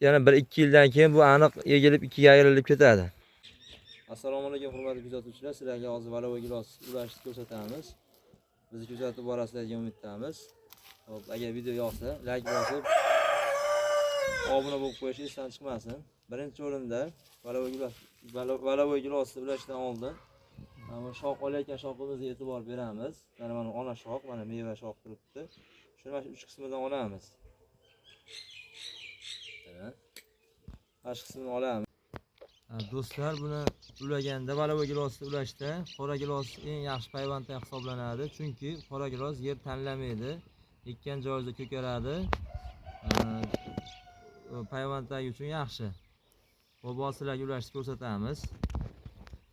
yana 1-2 yildan keyin bu aniq egilib ikkiga ayrilib ketadi. Assalomu alaykum hurmatli kuzatuvchilar, sizlarga hozir valavoy gilos ulashni ko'rsatamiz. Bizni kuzatib borasizlar degan umiddamiz. Xo'p, agar video yoqsa, like bosib, obuna bo'lib qo'yishingiz esdan chiqmasin. Birinchi o'rinda valavoy gilosni ulashdan oldin mana shox olayotgan shoximizga e'tibor beramiz. Mana ona shox, mana meva shox turibdi. Shuni mana 3 qismidan olamiz. Mana qismini olamiz. Do'stlar, buni ulaganda valavoy gilosni ulashda qora gilos eng yaxshi payvanddan hisoblanadi. Chunki qora gilos yer tanlamaydi, ekkan joyida ko'karadi. Payvanddagi uchun yaxshi. Xo'p, sizlarga ulashni ko'rsatamiz.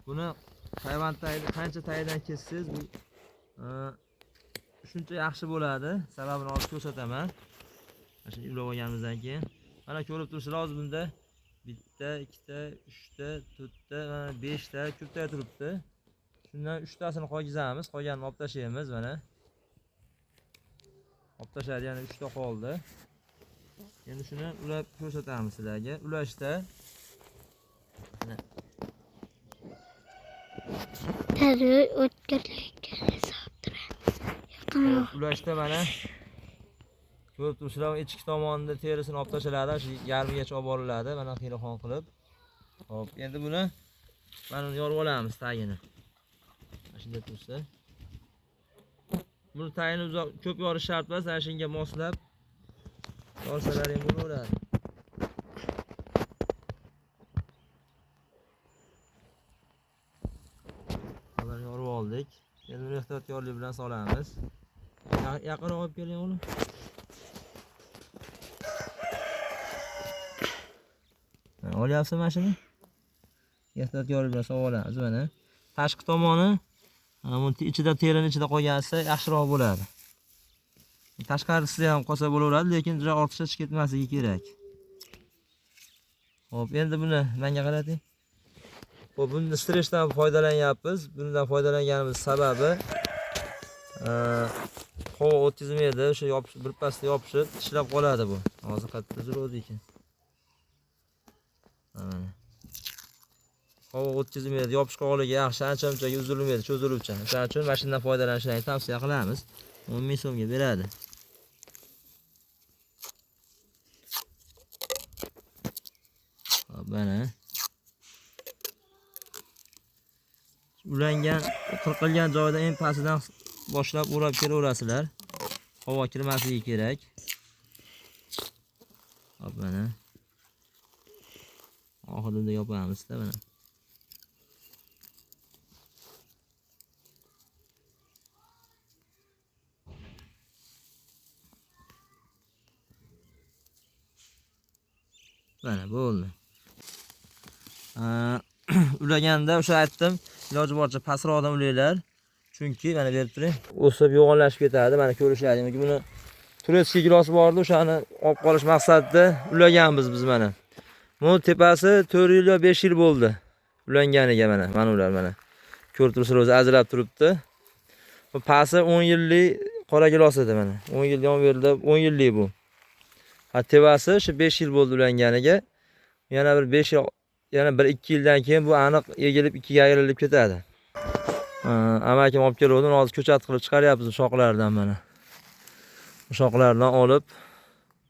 Buni payvanddagi qancha tagidan kessiz, bu shuncha yaxshi bo'ladi. Sababini hozir ko'rsataman. Mana shuni ulab olganimizdan keyin mana ko'rib turibsizlar, hozir bunda 1 ta, 2 ta, 3 ta, 4 ta, 5 ta ko'pda turibdi. Shundan 3 tasini qo'ygizamiz, qolganini olib tashlaymiz mana. Olib tashladi, yana 3 ta qoldi. Endi shuni ulab ko'rsatamiz sizlarga. Ulashda mana taroy o'tkazilgan hisobda. Ulashda mana ko'rib turibsizlar, ichki tomonida terisini olib tashladi, shu yarmigacha olib boriladi, mana xilxon qilib. Xo'p, endi buni mana yorib olamiz tagini. Mana shunday tursa. Buni tagini ko'p yorish shart emas, ana shunga moslab yorsalar ham bo'laveradi. Hozir yorib oldik. Endi buni ehtiyotkorlik bilan solamiz. Yaqinroq olib keling o'g'lim. Olyapsiz mana shuni. Ehtiyotkorlik bilan solib olamiz mana. Tashqi tomoni, buni ichida terining ichida qolgansa yaxshiroq bo'ladi. Tashqarisi ham qolsa bo'laveradi, lekin juda ortiqcha chiqib ketmasligi kerak. Xo'p, endi buni menga qarating. Xo'p, buni streshdan foydalanyapmiz. Bundan foydalanganimiz sababi havo o'tkazmaydi, o'sha birpasda yopishib tishlab qoladi bu. Hozir qayerda turadi ekan. Mana. Havo o'tkazmaydi, yopishqoqligi yaxshi, ancha-munchaga uzilmaydi, cho'ziluvchan. Shuning uchun mashinadan foydalanishlarini tavsiya qilamiz. 10 ming so'mga beradi. Mana ulangan, qirqilgan joydan eng pastidan boshlab o'rab kelaverasizlar. Havo kirmasligi kerak. Hop, mana oxirida yopamiz-da mana. Mana bo'ldi. Ulaganda o'sha aytdim, iloji boricha pastroqdan ulanglar. Chunki mana berib turing, o'sib yo'g'onlashib ketadi. Mana ko'rishlaringiz, buni turetskiy gilosi bor edi, o'shani olib qolish maqsadida ulaganmiz biz mana. Bu tepasi 4 yil yo 5 yil bo'ldi ulanganiga mana. Mana ular mana. Ko'rib turibsizlar, o'zi ajrab turibdi. Bu pasi 10 yillik qora gilos edi mana. 10 yil yon berildi, 10 yillik bu. Ha, tepasi shu 5 yil bo'ldi ulanganiga. Yana bir 5 yil, yana 1-2 yildan keyin bu aniq egilib ikkiga ayrilib ketadi. Amakim olib keluvdi, hozir ko'chat qilib chiqaryapmiz shoxlardan mana. Shoxlardan olib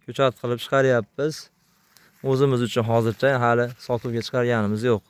ko'chat qilib chiqaryapmiz. O'zimiz uchun hozircha hali sotuvga chiqarganimiz yo'q.